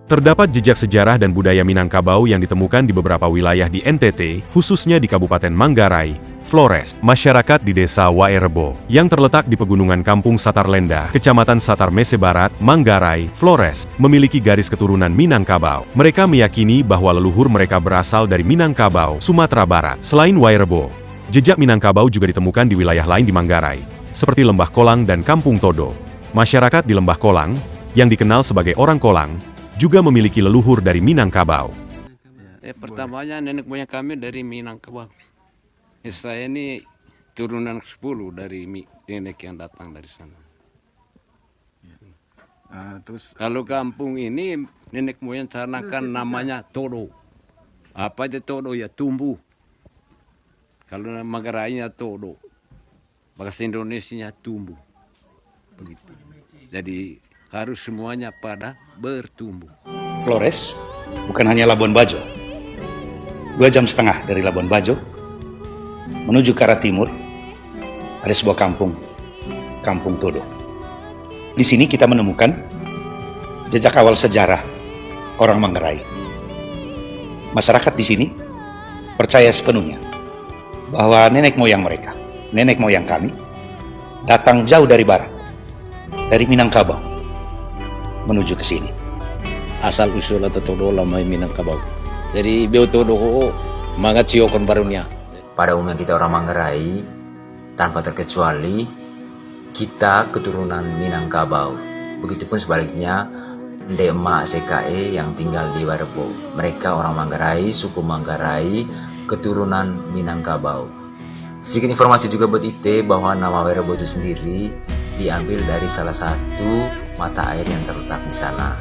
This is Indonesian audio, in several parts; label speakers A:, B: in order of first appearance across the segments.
A: Terdapat jejak sejarah dan budaya Minangkabau yang ditemukan di beberapa wilayah di NTT, khususnya di Kabupaten Manggarai, Flores. Masyarakat di Desa Waerebo, yang terletak di pegunungan Kampung Satarlenda, Kecamatan Satar Mese Barat, Manggarai, Flores, memiliki garis keturunan Minangkabau. Mereka meyakini bahwa leluhur mereka berasal dari Minangkabau, Sumatera Barat. Selain Waerebo, jejak Minangkabau juga ditemukan di wilayah lain di Manggarai, seperti Lembah Kolang dan Kampung Todo. Masyarakat di Lembah Kolang, yang dikenal sebagai orang Kolang, juga memiliki leluhur dari Minangkabau.
B: Pertamanya nenek moyang kami dari Minangkabau. Saya ini turunan 10 dari nenek yang datang dari sana.
C: Terus
B: Kalau kampung ini nenek moyang sana kan namanya Todo. Apa aja Todo ya tumbuh. Kalau nama Manggarainya Todo. Bahasa Indonesianya tumbuh. Begitu. Jadi harus semuanya pada bertumbuh.
D: Flores bukan hanya Labuan Bajo. 2,5 jam dari Labuan Bajo menuju ke arah timur ada sebuah kampung, Kampung Todo. Di sini kita menemukan jejak awal sejarah orang Manggarai. Masyarakat di sini percaya sepenuhnya bahwa nenek moyang mereka, nenek moyang kami, datang jauh dari barat, dari Minangkabau menuju ke sini.
E: Asal usul atau Todo lama Minangkabau. Jadi beliau Todo mangat siokon barunya.
F: Pada umumnya kita orang Manggarai, tanpa terkecuali kita keturunan Minangkabau. Begitupun sebaliknya Ndek Emak CKE yang tinggal di Waerebo. Mereka orang Manggarai, suku Manggarai, keturunan Minangkabau. Sedikit informasi juga buat Ite bahwa nama Waerebo itu sendiri diambil dari salah satu mata air yang terletak di sana.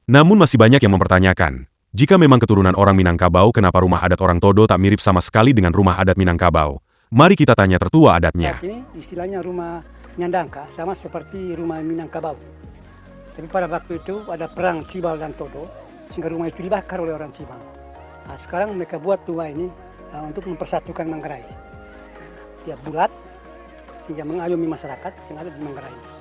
A: Namun masih banyak yang mempertanyakan, jika memang keturunan orang Minangkabau, kenapa rumah adat orang Todo tak mirip sama sekali dengan rumah adat Minangkabau? Mari kita tanya tertua adatnya.
G: Ini istilahnya rumah Nyandangka, sama seperti rumah Minangkabau. Tapi pada waktu itu ada perang Cibal dan Todo, sehingga rumah itu dibakar oleh orang Cibal. Nah, sekarang mereka buat rumah ini untuk mempersatukan Manggarai. Dia bulat, sehingga mengayomi masyarakat yang ada di Manggarai.